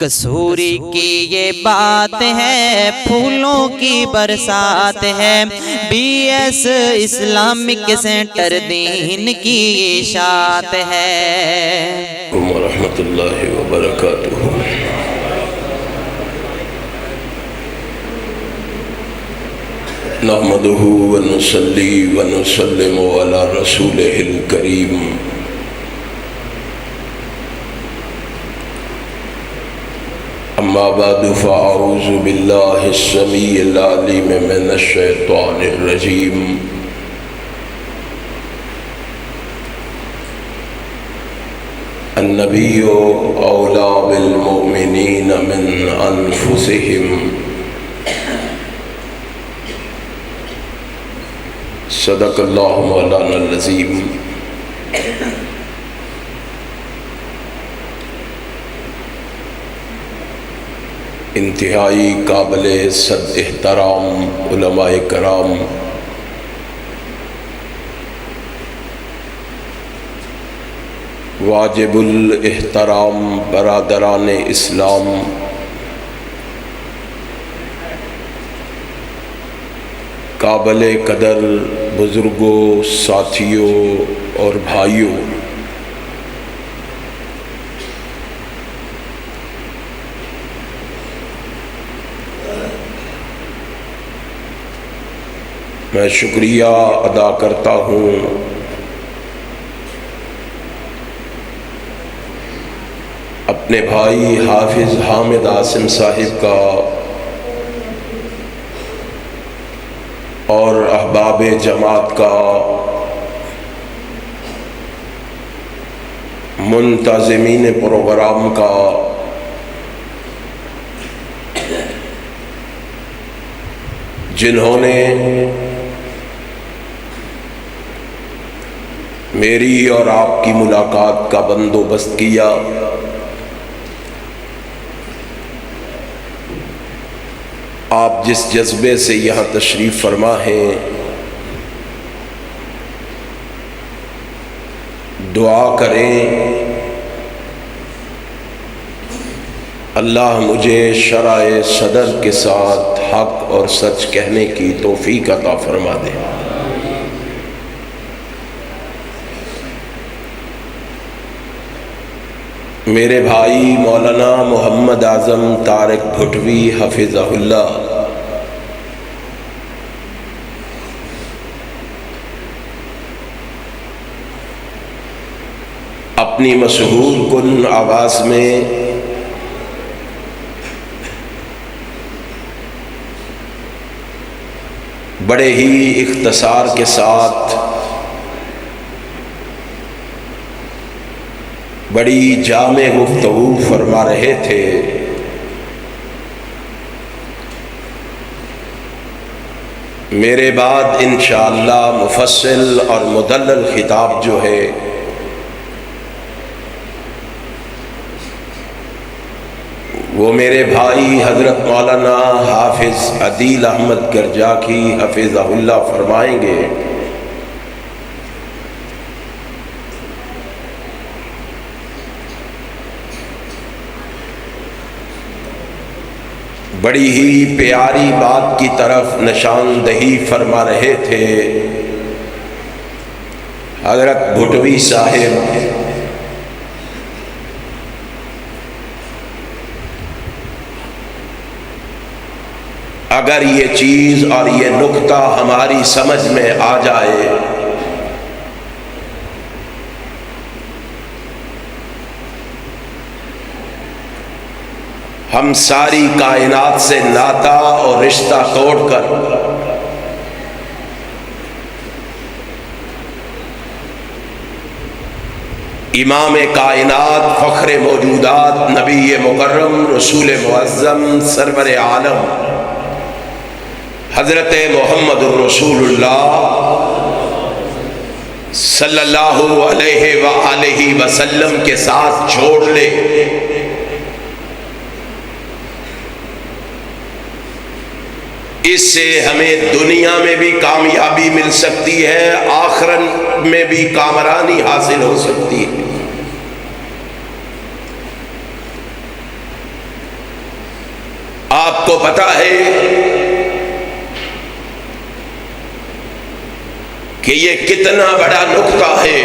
کسوری کی یہ بات ہے، پھولوں کی برسات ہے، بی ایس اسلامک سینٹر دین کی اشاعت ہے۔ ورحمۃ اللہ وبرکاتہ۔ نحمدہ ونصلی ونسلم علی رسولہ الکریم۔ اما بعد فاعوذ باللہ السمیع العلیم من الشیطان الرجیم۔ النبی اولی بالمؤمنین من انفسہم۔ صدق اللہ مولانا العظیم۔ انتہائی قابل صد احترام علماء کرام، واجب الاحترام برادران اسلام، قابل قدر بزرگوں، ساتھیوں اور بھائیوں، میں شکریہ ادا کرتا ہوں اپنے بھائی حافظ حامد عاصم صاحب کا اور احباب جماعت کا، منتظمین پروگرام کا، جنہوں نے میری اور آپ کی ملاقات کا بندوبست کیا۔ آپ جس جذبے سے یہاں تشریف فرما ہیں، دعا کریں اللہ مجھے شرح صدر کے ساتھ حق اور سچ کہنے کی توفیق عطا فرما دے۔ میرے بھائی مولانا محمد اعظم طارق بھٹوی حفظہ اللہ، اپنی مسحور کن آواز میں بڑے ہی اختصار کے ساتھ بڑی جامع گفتگو فرما رہے تھے۔ میرے بعد انشاءاللہ مفصل اور مدلل خطاب جو ہے وہ میرے بھائی حضرت مولانا حافظ عدیل احمد گرجاکی حفظہ اللہ فرمائیں گے۔ بڑی ہی پیاری بات کی طرف نشاندہی فرما رہے تھے حضرت بھٹوی صاحب۔ اگر یہ چیز اور یہ نکتہ ہماری سمجھ میں آ جائے ہم ساری کائنات سے ناتا اور رشتہ توڑ کر امام کائنات، فخر موجودات، نبی مکرم، رسول معظم، سرور عالم حضرت محمد الرسول اللہ صلی اللہ علیہ وآلہ وسلم کے ساتھ چھوڑ لے، اس سے ہمیں دنیا میں بھی کامیابی مل سکتی ہے، آخرت میں بھی کامرانی حاصل ہو سکتی ہے۔ آپ کو پتا ہے کہ یہ کتنا بڑا نقطہ ہے؟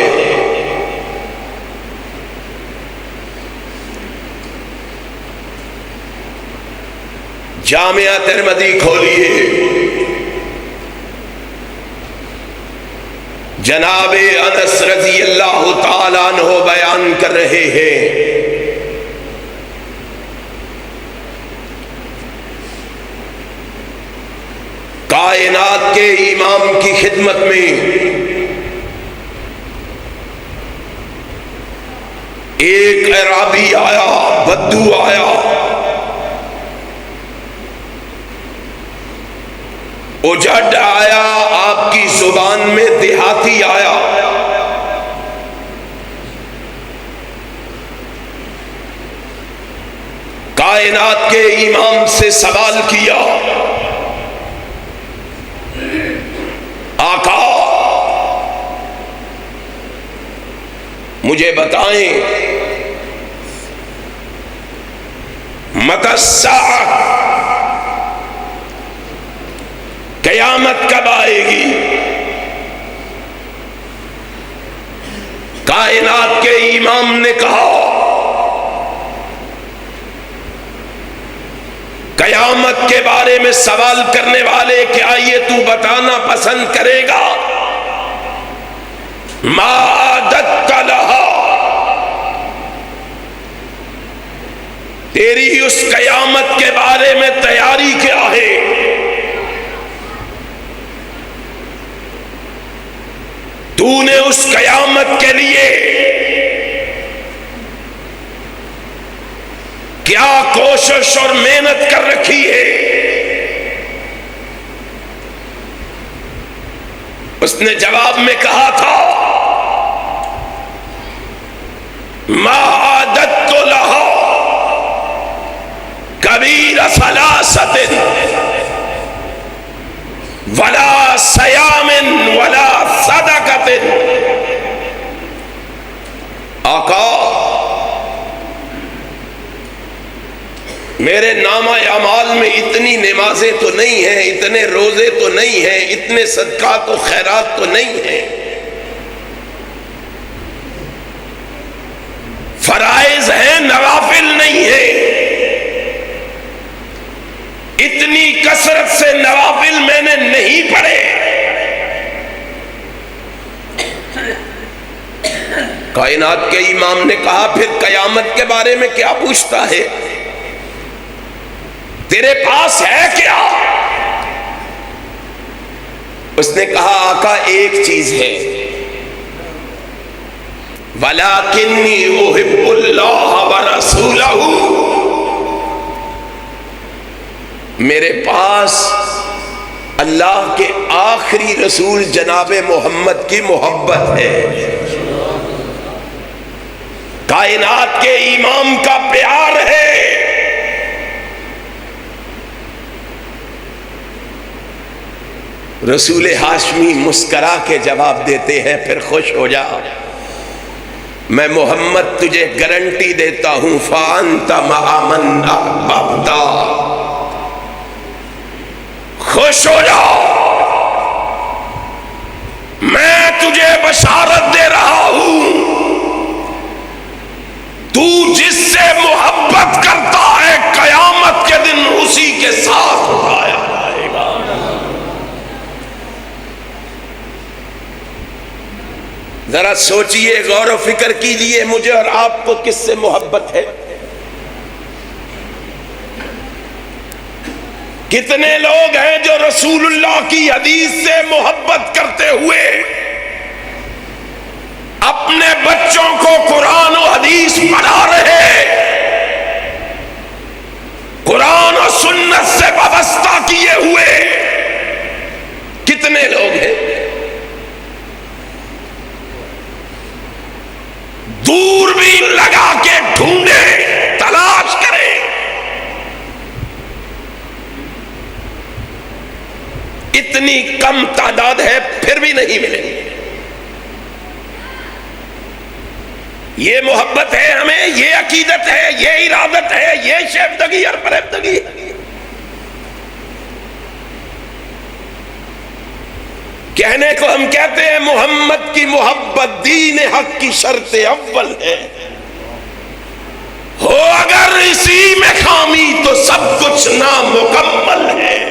جامعہ ترمذی کھولیے، جناب انس رضی اللہ تعالیٰ عنہ بیان کر رہے ہیں، کائنات کے امام کی خدمت میں ایک اعرابی آیا، بدو آیا، اجڑ آیا، آپ کی زبان میں دیہاتی آیا، کائنات کے امام سے سوال کیا، آقا مجھے بتائیں متی الساعہ، قیامت کب آئے گی؟ کائنات کے امام نے کہا قیامت کے بارے میں سوال کرنے والے کیا یہ تو بتانا پسند کرے گا؟ ما عادت لہا، تیری اس قیامت کے بارے میں تیاری کیا ہے؟ تو نے اس قیامت کے لیے کیا کوشش اور محنت کر رکھی ہے؟ اس نے جواب میں کہا تھا ما عادت لہا کبیر ثلاثۃ ولا صیام ولا صدقۃ، آقا میرے نامہ اعمال میں اتنی نمازیں تو نہیں ہیں، اتنے روزے تو نہیں ہیں، اتنے صدقات و خیرات تو نہیں ہیں، فرائض ہیں نوافل نہیں ہیں، اتنی کثرت سے نوافل میں نے نہیں پڑھے۔ کائنات کے امام نے کہا پھر قیامت کے بارے میں کیا پوچھتا ہے؟ تیرے پاس ہے کیا؟ اس نے کہا آقا ایک چیز ہے، وَلَكِنِّي أُحِبُّ اللَّهَ وَرَسُولَهُ، میرے پاس اللہ کے آخری رسول جناب محمد کی محبت ہے، کائنات کے امام کا پیار ہے۔ رسول ہاشمی مسکرا کے جواب دیتے ہیں پھر خوش ہو جا، میں محمد تجھے گارنٹی دیتا ہوں فَأَنْتَ مَعَ مَنْ أَحْبَبْتَ، خوش ہو جا، میں تجھے بشارت دے رہا ہوں تو جس سے محبت کرتا ہے قیامت کے دن اسی کے ساتھ اٹھایا جائے گا۔ ذرا سوچئے، غور و فکر کیجئے، مجھے اور آپ کو کس سے محبت ہے؟ کتنے لوگ ہیں جو رسول اللہ کی حدیث سے محبت کرتے ہوئے اپنے بچوں کو قرآن و حدیث پڑھا رہے، قرآن و سنت سے وابستہ کیے ہوئے کتنے لوگ ہیں؟ دوربین لگا کے ڈھونڈیں، تلاش کریں، اتنی کم تعداد ہے پھر بھی نہیں ملے۔ یہ محبت ہے ہمیں، یہ عقیدت ہے، یہ ارادت ہے، یہ شیفتگی اور فریفتگی ہے۔ کہنے کو ہم کہتے ہیں محمد کی محبت دین حق کی شرط اول ہے، ہو اگر اسی میں خامی تو سب کچھ نامکمل ہے۔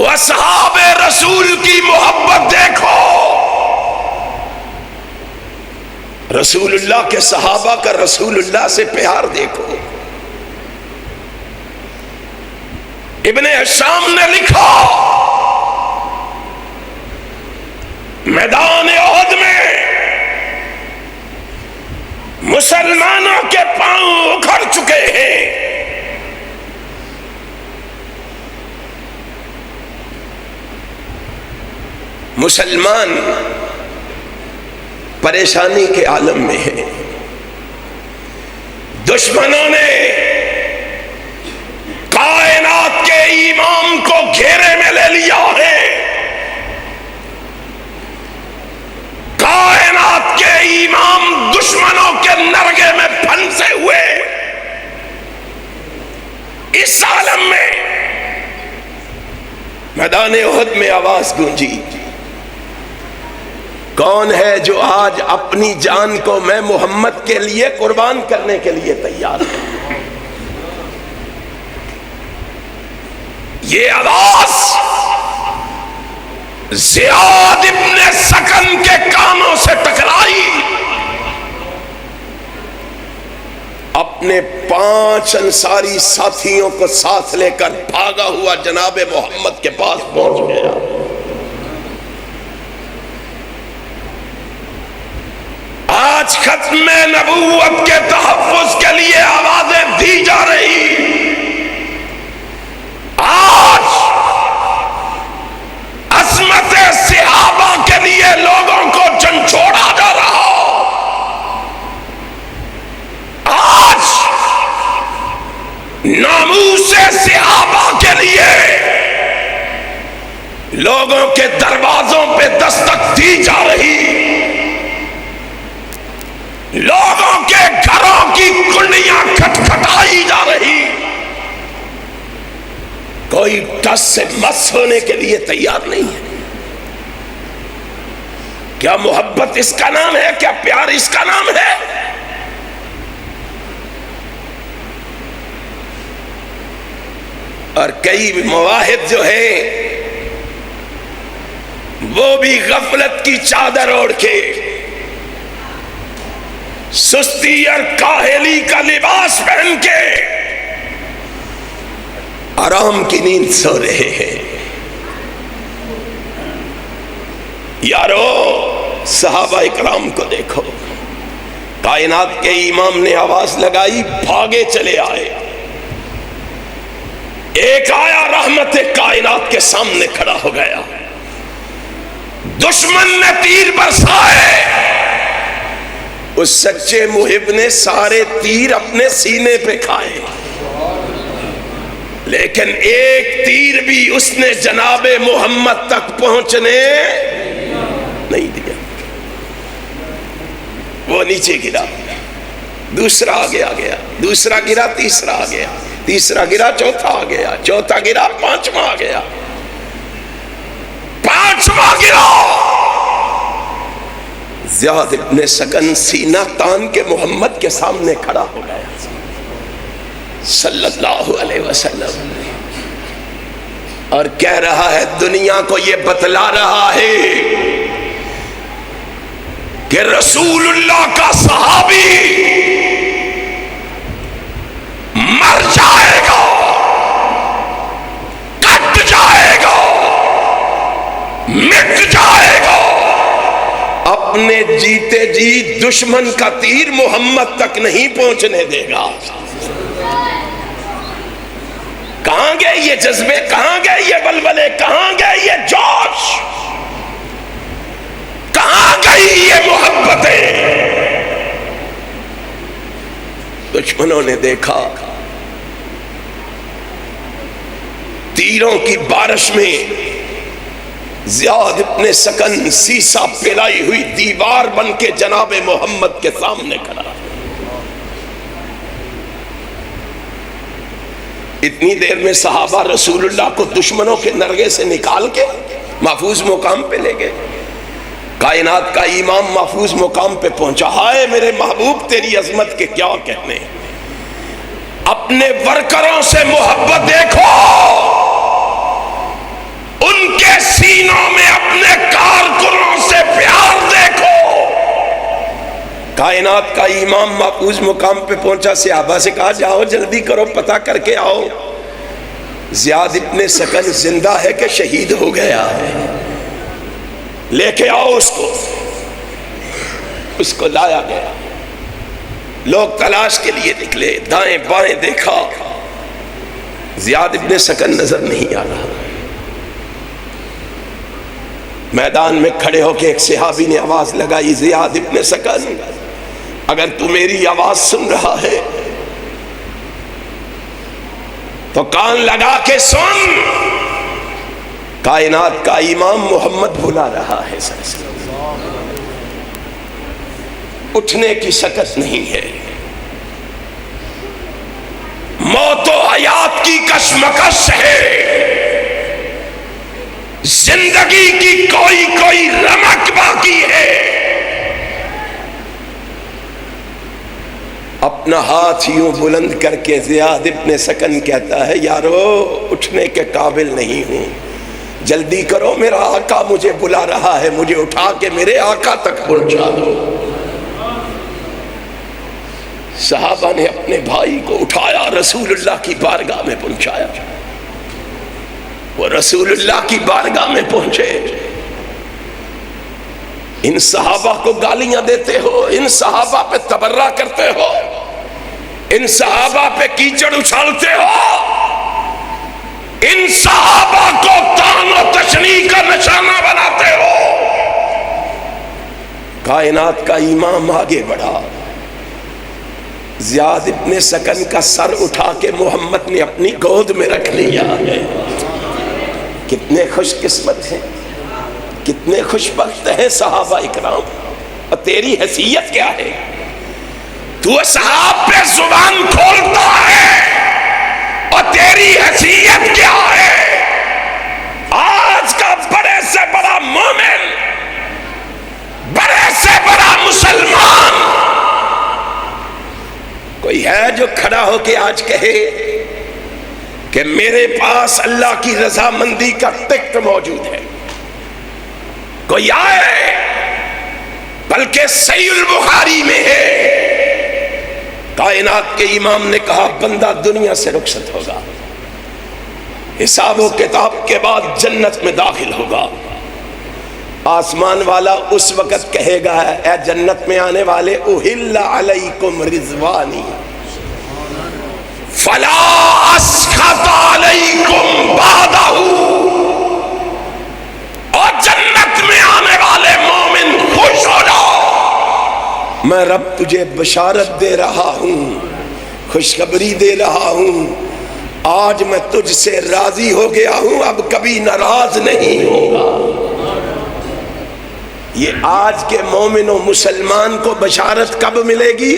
اصحاب رسول کی محبت دیکھو، رسول اللہ کے صحابہ کا رسول اللہ سے پیار دیکھو۔ ابن ہشام نے لکھا میدان احد میں مسلمانوں کے پاؤں اکھڑ چکے ہیں، مسلمان پریشانی کے عالم میں ہیں، دشمنوں نے کائنات کے امام کو گھیرے میں لے لیا ہے، کائنات کے امام دشمنوں کے نرگے میں پھنسے ہوئے، اس عالم میں میدان احد میں آواز گونجی، کون ہے جو آج اپنی جان کو میں محمد کے لیے قربان کرنے کے لیے تیار ہے؟ یہ آواز زیاد ابن سکن کے کانوں سے ٹکرائی، اپنے 5 انصاری ساتھیوں کو ساتھ لے کر بھاگا ہوا جناب محمد کے پاس پہنچ گیا۔ آج ختم نبوت کے تحفظ کے لیے آوازیں دی جا رہی، آج عظمت صحابہ کے لیے لوگوں کو جھنجھوڑا جا رہا، آج ناموس صحابہ کے لیے لوگوں کے دروازوں پہ دستک دی جا رہی، لوگوں کے گھروں کی کنڈیاں کھٹکھٹائی جا رہی، کوئی ٹس سے مس ہونے کے لیے تیار نہیں ہے۔ کیا محبت اس کا نام ہے؟ کیا پیار اس کا نام ہے؟ اور کئی مواہب جو ہیں وہ بھی غفلت کی چادر اوڑھ کے سستی اور کاہلی کا لباس پہن کے آرام کی نیند سو رہے ہیں۔ یارو صحابہ اکرام کو دیکھو، کائنات کے امام نے آواز لگائی، بھاگے چلے آئے، ایک آیا رحمت کائنات کے سامنے کھڑا ہو گیا، دشمن نے تیر برسائے، اس سچے محب نے سارے تیر اپنے سینے پہ کھائے، لیکن ایک تیر بھی اس نے جناب محمد تک پہنچنے نہیں دیا، وہ نیچے گرا، دوسرا آگے آ گیا، دوسرا گرا، تیسرا آ گیا، تیسرا گرا، چوتھا آ گیا، چوتھا گرا، پانچواں آ گیا، پانچواں گرا، زیاد ابن سکن سینہ تان کے محمد کے سامنے کھڑا ہو گیا صلی اللہ علیہ وسلم، اور کہہ رہا ہے، دنیا کو یہ بتلا رہا ہے کہ رسول اللہ کا صحابی مر جائے گا، کٹ جائے گا، مٹ جائے گا، اپنے جیتے جی دشمن کا تیر محمد تک نہیں پہنچنے دے گا۔ کہاں گئے یہ جذبے، کہاں گئے یہ بلبلے، کہاں گئے یہ جوش، کہاں گئی یہ محبتیں؟ دشمنوں نے دیکھا تیروں کی بارش میں زیاد ابن سکن سیسا پلائی ہوئی دیوار بن کے جناب محمد کے سامنے کھڑا، اتنی دیر میں صحابہ رسول اللہ کو دشمنوں کے نرغے سے نکال کے محفوظ مقام پہ لے گئے. کائنات کا امام محفوظ مقام پہ پہنچا. ہائے میرے محبوب تیری عظمت کے کیا کہنے. اپنے ورکروں سے محبت دیکھو, ان کے سینوں میں اپنے کارکنوں سے پیار دیکھو. کائنات کا امام محفوظ مقام پہ پہنچا. صحابہ سے کہا جاؤ جلدی کرو, پتہ کر کے آؤ زیاد ابن سکن زندہ ہے کہ شہید ہو گیا ہے, لے کے آؤ اس کو. اس کو لایا گیا. لوگ تلاش کے لیے نکلے, دائیں بائیں دیکھا, زیاد ابن سکن نظر نہیں آ رہا. میدان میں کھڑے ہو کے ایک صحابی نے آواز لگائی, زیاد ابن سکن اگر تو میری آواز سن رہا ہے تو کان لگا کے سن, کائنات کا امام محمد بلا رہا ہے. اٹھنے کی شکست نہیں ہے, موت و حیات کی کشمکش ہے, زندگی کی کوئی رمق باقی ہے. اپنا ہاتھ یوں بلند کر کے زیاد ابن سکن کہتا ہے یارو اٹھنے کے قابل نہیں ہوں, جلدی کرو میرا آقا مجھے بلا رہا ہے, مجھے اٹھا کے میرے آقا تک پہنچا دو. صحابہ نے اپنے بھائی کو اٹھایا, رسول اللہ کی بارگاہ میں پہنچایا. وہ رسول اللہ کی بارگاہ میں پہنچے. ان صحابہ کو گالیاں دیتے ہو, ان صحابہ پہ تبرہ کرتے ہو, ان صحابہ پہ کیچڑ اچھالتے ہو, ان صحابہ کو طعن و تشنیع کا نشانہ بناتے ہو. کائنات کا امام آگے بڑھا. زیاد ابن سکن کا سر اٹھا کے محمد نے اپنی گود میں رکھ لیا ہے. کتنے خوش قسمت ہیں, کتنے خوش بخت ہیں صحابہ اکرام. اور تیری حیثیت کیا ہے؟ تو صحابہ پہ زبان کھولتا ہے اور تیری حیثیت کیا ہے؟ آج کا بڑے سے بڑا مومن, بڑے سے بڑا مسلمان کوئی ہے جو کھڑا ہو کے آج کہے کہ میرے پاس اللہ کی رضامندی کا ٹکٹ موجود ہے؟ کوئی آئے؟ بلکہ صحیح البخاری میں ہے, کائنات کے امام نے کہا بندہ دنیا سے رخصت ہوگا, حساب و کتاب کے بعد جنت میں داخل ہوگا. آسمان والا اس وقت کہے گا اے جنت میں آنے والے احل علیکم رضوانی فلا اسخط علیکم بعدہ, اور جنت میں آنے والے مومن خوش ہو جاؤ, میں رب تجھے بشارت دے رہا ہوں, خوشخبری دے رہا ہوں, آج میں تجھ سے راضی ہو گیا ہوں, اب کبھی ناراض نہیں ہوگا. یہ آج کے مومن و مسلمان کو بشارت کب ملے گی؟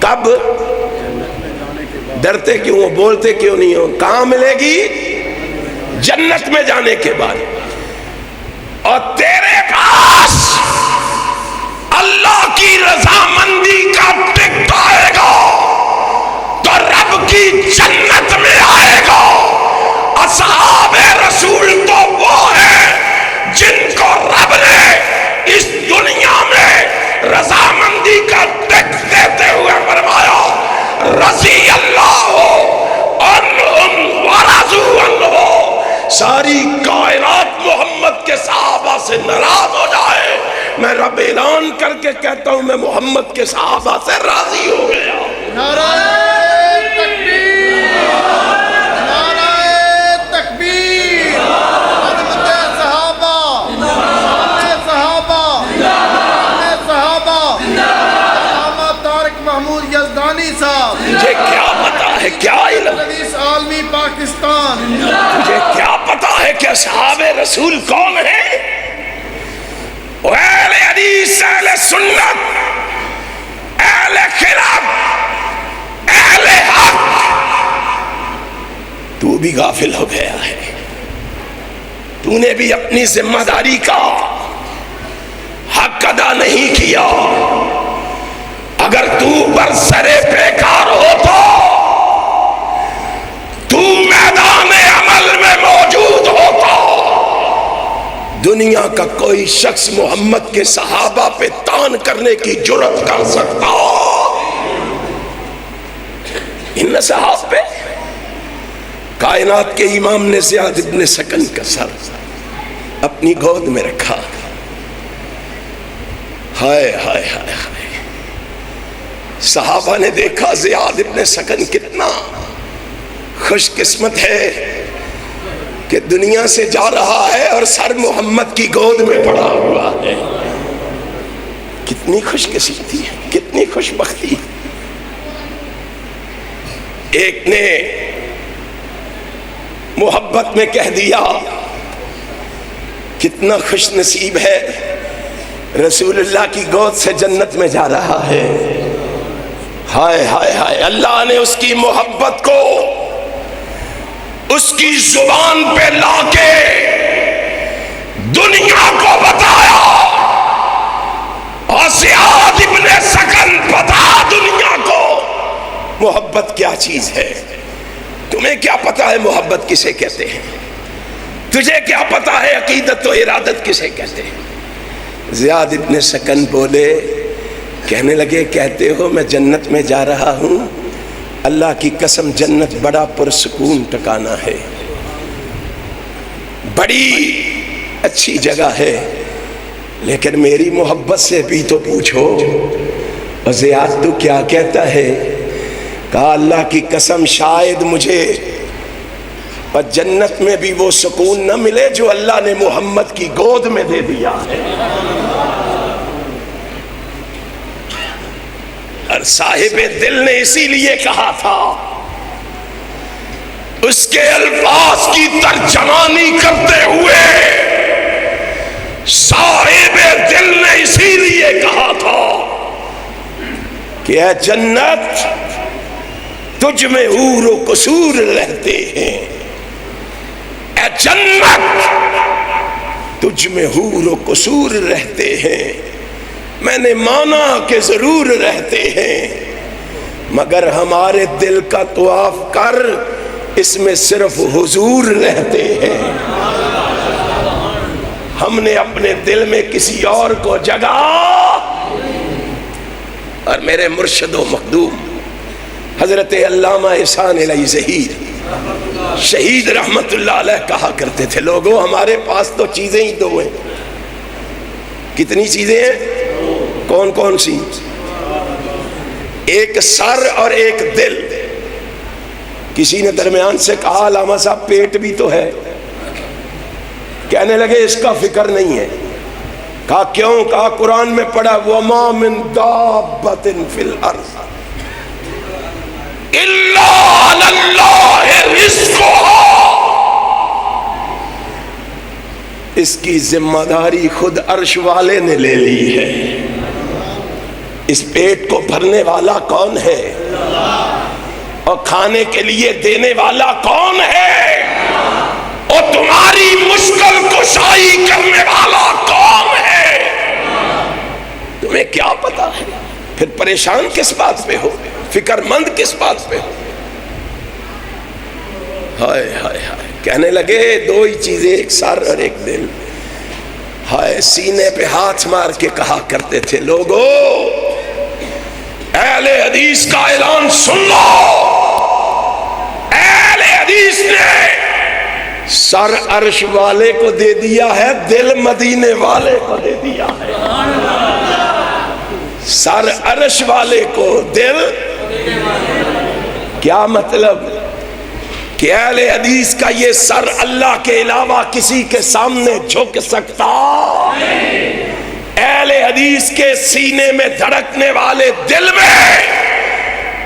کب؟ ڈرتے کیوں ہو, بولتے کیوں نہیں ہو؟ کہاں ملے گی؟ جنت میں جانے کے بعد. اور تیرے پاس اللہ کی رضامندی کا ٹکٹ آئے گا تو رب کی جنت میں آئے گا. اصحاب رسول تو وہ ہیں جن کو رب نے اس دنیا میں رضامندی کا ٹیکس دیتے ہوئے فرمایا رضی اللہ عنہم ورضوا عنہ. ساری کائنات محمد کے صحابہ سے ناراض ہو جائے, میں رب اعلان کر کے کہتا ہوں میں محمد کے صحابہ سے راضی ہو گیا. نعرہ تکبیر, نعرہ تکبیر, خدمت صحابہ, صحابہ, صحابہ. علامہ طارق محمود یزدانی صاحب, مجھے کیا پتا ہے, کیا علم, حدیث عالمی پاکستان, مجھے کیا پتا ہے کہ اصحاب رسول کون ہیں؟ اہل حدیث, اہل سنت, اہل خلاف, اہل حق, بھی غافل ہو گیا ہے، تو نے بھی اپنی ذمہ داری کا حق ادا نہیں کیا۔ اگر تو برسرے بیکار ہو تو میدان عمل میں موجود ہوتا، دنیا کا کوئی شخص محمد کے صحابہ پہ تان کرنے کی جرات کر سکتا؟ ان صحابہ پہ کائنات کے امام نے زیاد ابن سکن کا سر اپنی گود میں رکھا، ہائے ہائے ہائے ہائے، صحابہ نے دیکھا زیاد ابن سکن کتنا خوش قسمت ہے کہ دنیا سے جا رہا ہے اور سر محمد کی گود میں پڑا ہوا ہے۔ کتنی خوش قسمتی ہے، کتنی خوش بختی۔ ایک نے محبت میں کہہ دیا، کتنا خوش نصیب ہے، رسول اللہ کی گود سے جنت میں جا رہا ہے۔ ہائے ہائے ہائے، اللہ نے اس کی محبت کو اس کی زبان پہ لا کے دنیا کو بتایا، اور زیاد ابن سکن بتا دنیا کو محبت کیا چیز ہے۔ تمہیں کیا پتا ہے محبت کسے کہتے ہیں؟ تجھے کیا پتا ہے عقیدت و ارادت کسے کہتے ہیں؟ زیاد ابن سکن بولے، کہنے لگے، کہتے ہو میں جنت میں جا رہا ہوں، اللہ کی قسم جنت بڑا پرسکون ٹھکانہ ہے، بڑی اچھی جگہ ہے، لیکن میری محبت سے بھی تو پوچھو۔ اور زیاد تو کیا کہتا ہے؟ کہا اللہ کی قسم شاید مجھے اور جنت میں بھی وہ سکون نہ ملے جو اللہ نے محمد کی گود میں دے دیا ہے۔ اور صاحب دل نے اسی لیے کہا تھا، اس کے الفاظ کی ترجمانی کرتے ہوئے صاحب دل نے اسی لیے کہا تھا کہ اے جنت تجھ میں حور و قصور رہتے ہیں، اے جنت تجھ میں حور و قصور رہتے ہیں۔ میں نے مانا کہ ضرور رہتے ہیں، مگر ہمارے دل کا طواف کر، اس میں صرف حضور رہتے ہیں۔ ہم نے اپنے دل میں کسی اور کو جگہ، اور میرے مرشد و مخدوم حضرت علامہ احسان علی ظہیر شہید رحمت اللہ علیہ کہا کرتے تھے، لوگوں ہمارے پاس تو چیزیں ہی دو ہیں۔ کتنی چیزیں ہیں؟ کون کون سی؟ ایک سر اور ایک دل۔ کسی نے درمیان سے کہا علامہ صاحب پیٹ بھی تو ہے، کہنے لگے اس کا فکر نہیں ہے۔ کہا کیوں؟ کہا قرآن میں پڑھا وَمَا مِن دَابَّةٍ فِي الْأَرْضِ إِلَّا عَلَى اللَّهِ رِزْقُهَا۔ اس کی ذمہ داری خود عرش والے نے لے لی ہے۔ اس پیٹ کو بھرنے والا کون ہے؟ اور کھانے کے لیے دینے والا کون ہے؟ اور تمہاری مشکل کشائی کرنے والا کون ہے؟ تمہیں کیا پتا ہے؟ پھر پریشان کس بات پہ ہو؟ فکر مند کس بات پہ ہو؟ ہائے ہائے ہائے، کہنے لگے دو ہی چیزیں، ایک سر اور ایک دل۔ ہائے، سینے پہ ہاتھ مار کے کہا کرتے تھے، لوگو اہل حدیث کا اعلان سن لو، اہل حدیث نے سر عرش والے کو دے دیا ہے، دل مدینے والے کو دے دیا ہے۔ سر عرش والے کو، دل کیا مطلب؟ کہ اہل حدیث کا یہ سر اللہ کے علاوہ کسی کے سامنے جھک سکتا؟ اہل حدیث کے سینے میں دھڑکنے والے دل میں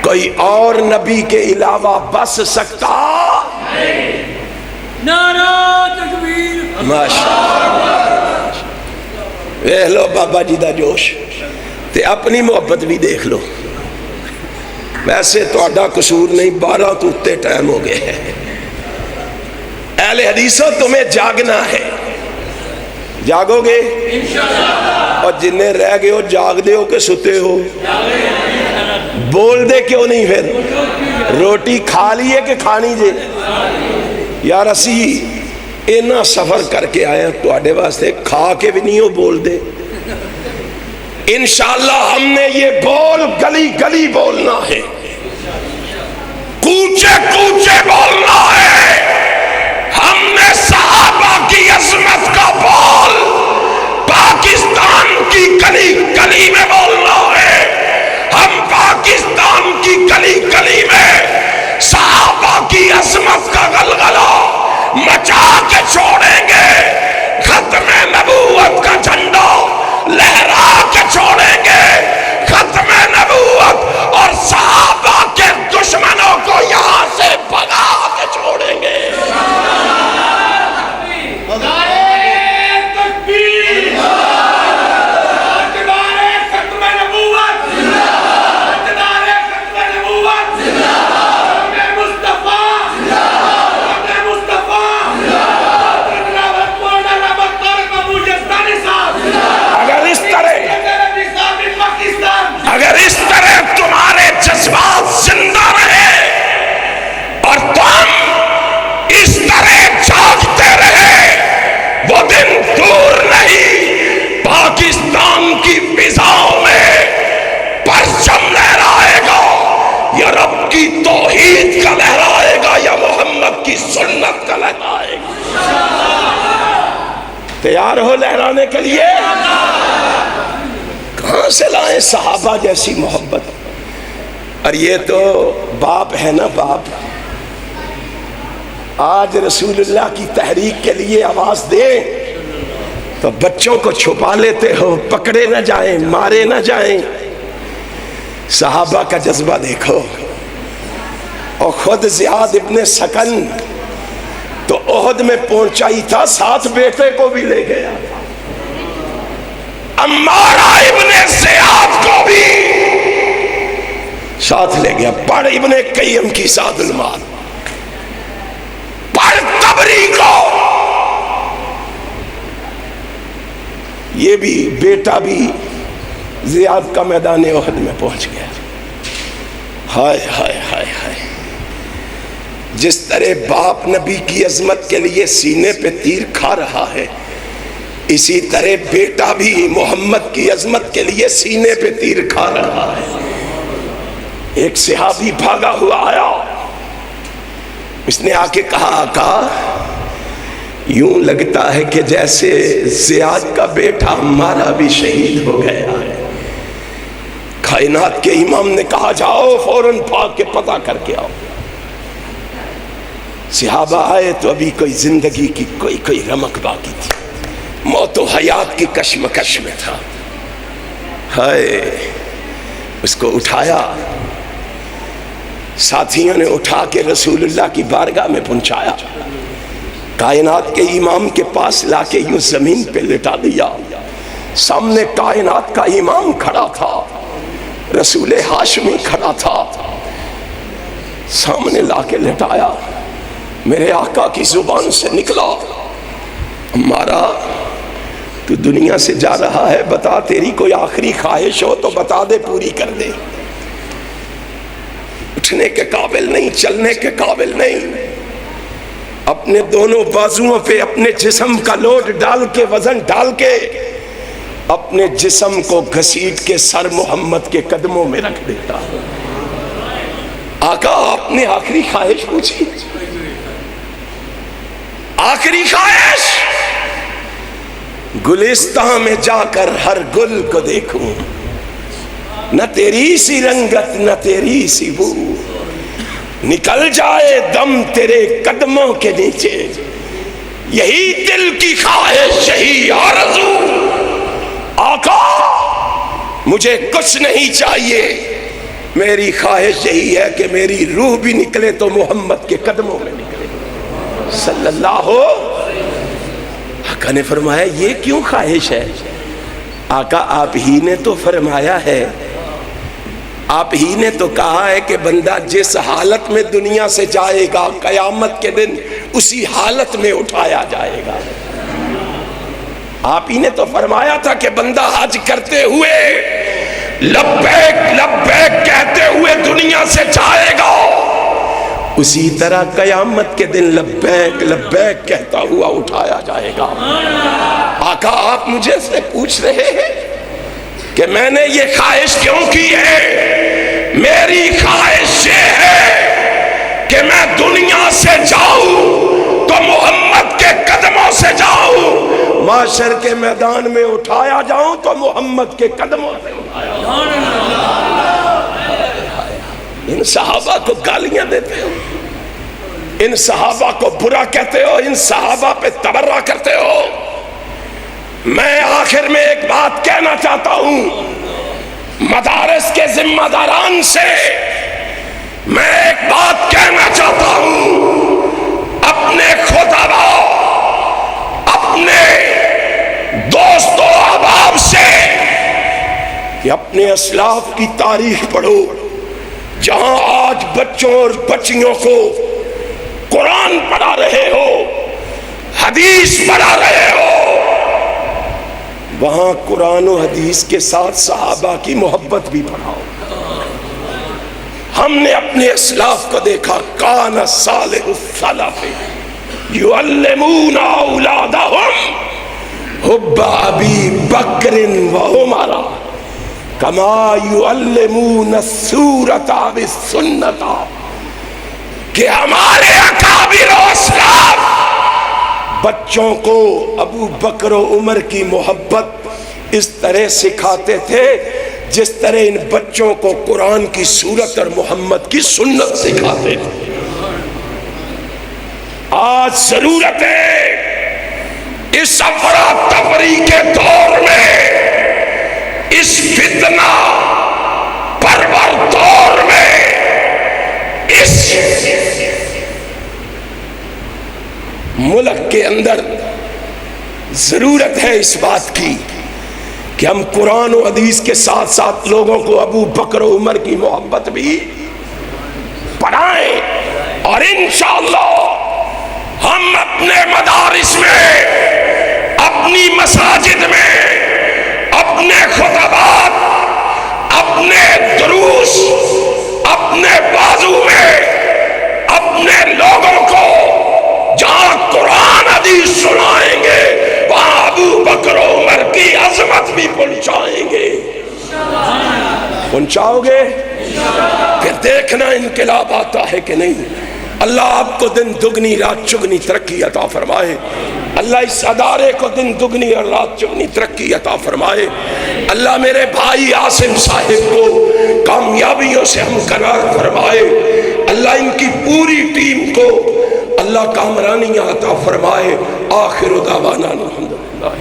کوئی اور نبی کے علاوہ بس سکتا؟ نعرہ تکبیر، ماشاءاللہ۔ دیکھ لو بابا جی دا جوش تے اپنی محبت بھی دیکھ لو۔ ویسے تو آڈا قصور نہیں، 12 تو اتے ٹائم ہو گئے ہیں، اہل حدیثوں تمہیں جاگنا ہے، جاگو گے اور جنہیں رہ گئے ہو جاگ دے ہو کہ ستے ہو؟ بول دے کیوں نہیں پھر؟ روٹی کھا لیے کہ کھانی جے؟ یار اسی اینا سفر کر کے آئے ہیں تو آڑے واسطے کھا کے بھی نہیں ہو بول دے۔ انشاءاللہ ہم نے یہ بول گلی گلی بولنا ہے، کوچے کوچے بولنا ہے۔ ہم نے صحابہ کی عظمت کا بول پاکستان کی گلی گلی میں بولنا ہے۔ ہم پاکستان کی گلی گلی میں صحابہ کی عظمت کا غلغلہ مچا کے چھوڑیں گے، ختم نبوت کا جھنڈا لہرا کے چھوڑیں گے، ختم نبوت اور صحابہ کے دشمنوں کو یہاں سے بھگا کے چھوڑیں گے۔ اگر اس طرح تمہارے جذبات زندہ رہے اور تم اس طرح جاگتے رہے، وہ دن دور نہیں پاکستان کی فضاؤں میں پرچم لہرائے گا، یا رب کی توحید کا لہرائے گا یا محمد کی سنت کا لہرائے گا۔ تیار ہو لہرانے کے لیے؟ کہاں سے لائیں صحابہ جیسی محبت؟ اور یہ تو باپ ہے نا، باپ آج رسول اللہ کی تحریک کے لیے آواز دیں تو بچوں کو چھپا لیتے ہو، پکڑے نہ جائیں، مارے نہ جائیں۔ صحابہ کا جذبہ دیکھو، اور خود زیاد ابن سکن تو احد میں پہنچا ہی تھا، ساتھ بیٹے کو بھی لے گیا، عمارہ ابن زیاد کو بھی ساتھ لے گیا۔ پڑھ ابن قیم کی سعد المال، پڑھ طبری کو، یہ بھی بیٹا بھی زیاد کا میدان احد میں پہنچ گیا۔ ہائے ہائے ہائے ہائے، جس طرح باپ نبی کی عظمت کے لیے سینے پہ تیر کھا رہا ہے، اسی طرح بیٹا بھی محمد کی عظمت کے لیے سینے پہ تیر کھا رہا ہے۔ ایک صحابی بھاگا ہوا آیا، اس نے آ کے کہا آقا یوں لگتا ہے کہ جیسے زیاد کا بیٹا ہمارا بھی شہید ہو گیا ہے۔ کائنات کے امام نے کہا جاؤ فوراً بھاگ کے پتہ کر کے آؤ۔ صحابہ آئے تو ابھی کوئی زندگی کی کوئی رمق باقی تھی، موت و حیات کی کشمکش میں تھا۔ ہائے، اس کو اٹھایا، ساتھیوں نے اٹھا کے رسول اللہ کی بارگاہ میں پہنچایا، کائنات کے امام کے پاس لا کے یوں زمین پہ لٹا دیا۔ سامنے کائنات کا امام کھڑا تھا، رسول ہاشمی کھڑا تھا، سامنے لا کے لٹایا۔ میرے آقا کی زبان سے نکلا، ہمارا تو دنیا سے جا رہا ہے، بتا تیری کوئی آخری خواہش ہو تو بتا دے، پوری کر دے۔ اٹھنے کے قابل نہیں، چلنے کے قابل نہیں، اپنے دونوں بازوؤں پہ اپنے جسم کا لوڈ ڈال کے، وزن ڈال کے، اپنے جسم کو گھسیٹ کے سر محمد کے قدموں میں رکھ دیتا۔ آقا آپ نے آخری خواہش پوچھی، آخری خواہش گلستان میں جا کر ہر گل کو دیکھوں، نہ تیری سی رنگت نہ تیری سی بو، نکل جائے دم تیرے قدموں کے نیچے، یہی دل کی خواہش، یہی آرزو۔ آقا مجھے کچھ نہیں چاہیے، میری خواہش یہی ہے کہ میری روح بھی نکلے تو محمد کے قدموں میں نکلے صلی اللہ ہو۔ آقا نے فرمایا یہ کیوں خواہش ہے؟ آقا آپ ہی نے تو فرمایا ہے آپ ہی نے تو کہا ہے کہ بندہ جس حالت میں دنیا سے جائے گا قیامت کے دن اسی حالت میں اٹھایا جائے گا۔ آپ ہی نے تو فرمایا تھا کہ بندہ حج کرتے ہوئے لبیک لبیک کہتے ہوئے دنیا سے جائے گا، اسی طرح قیامت کے دن لبیک لبیک کہتا ہوا اٹھایا جائے گا۔ آقا آپ مجھے سے پوچھ رہے ہیں کہ میں نے یہ خواہش کیوں کی ہے؟ میری خواہش یہ ہے کہ میں دنیا سے جاؤں تو محمد کے قدموں سے جاؤں، معاشر کے میدان میں اٹھایا جاؤں تو محمد کے قدموں سے اٹھایا جاؤں۔ ان صحابہ کو گالیاں دیتے ہو، ان صحابہ کو برا کہتے ہو، ان صحابہ پہ تبرہ کرتے ہو۔ میں آخر میں ایک بات کہنا چاہتا ہوں، مدارس کے ذمہ داران سے میں ایک بات کہنا چاہتا ہوں، اپنے خطبا، اپنے دوستو احباب سے کہ اپنے اسلاف کی تاریخ پڑھو، جہاں آج بچوں اور بچیوں کو قرآن پڑھا رہے ہو، حدیث پڑھا رہے ہو، وہاں قرآن و حدیث کے ساتھ صحابہ کی محبت بھی پڑھاؤ۔ ہم نے اپنے اسلاف کو دیکھا، کان صالح السلف یعلمون اولادہم حب ابی بکر و عمر کما یعلمون السورۃ والسنۃ، کہ ہمارے اکابر و اسلاف بچوں کو ابو بکر و عمر کی محبت اس طرح سکھاتے تھے جس طرح ان بچوں کو قرآن کی سورت اور محمد کی سنت سکھاتے تھے۔ آج ضرورت ہے اس افراتفری کے دور میں، اس فتنہ پرور دور میں، اس ملک کے اندر ضرورت ہے اس بات کی کہ ہم قرآن و حدیث کے ساتھ ساتھ لوگوں کو ابو بکر و عمر کی محبت بھی پڑھائیں، اور انشاءاللہ ہم اپنے مدارس میں، اپنی مساجد میں، اپنے خطبات، اپنے دروس، اپنے بازو میں اپنے لوگوں کو جہاں قرآن حدیث سنائیں گے وہاں ابو بکر و عمر کی عظمت بھی پہنچائیں گے۔ پہنچاؤ گے؟ پھر دیکھنا انقلاب آتا ہے کہ نہیں۔ اللہ آپ کو دن دگنی رات چگنی ترقی عطا فرمائے، اللہ اس ادارے کو دن دگنی اور رات چگنی ترقی عطا فرمائے۔ اللہ میرے بھائی عاصم صاحب کو کامیابیوں سے ہمکنار فرمائے، اللہ ان کی پوری ٹیم کو اللہ کامرانیاں عطا فرمائے۔ آخر دعوانا الحمدللہ۔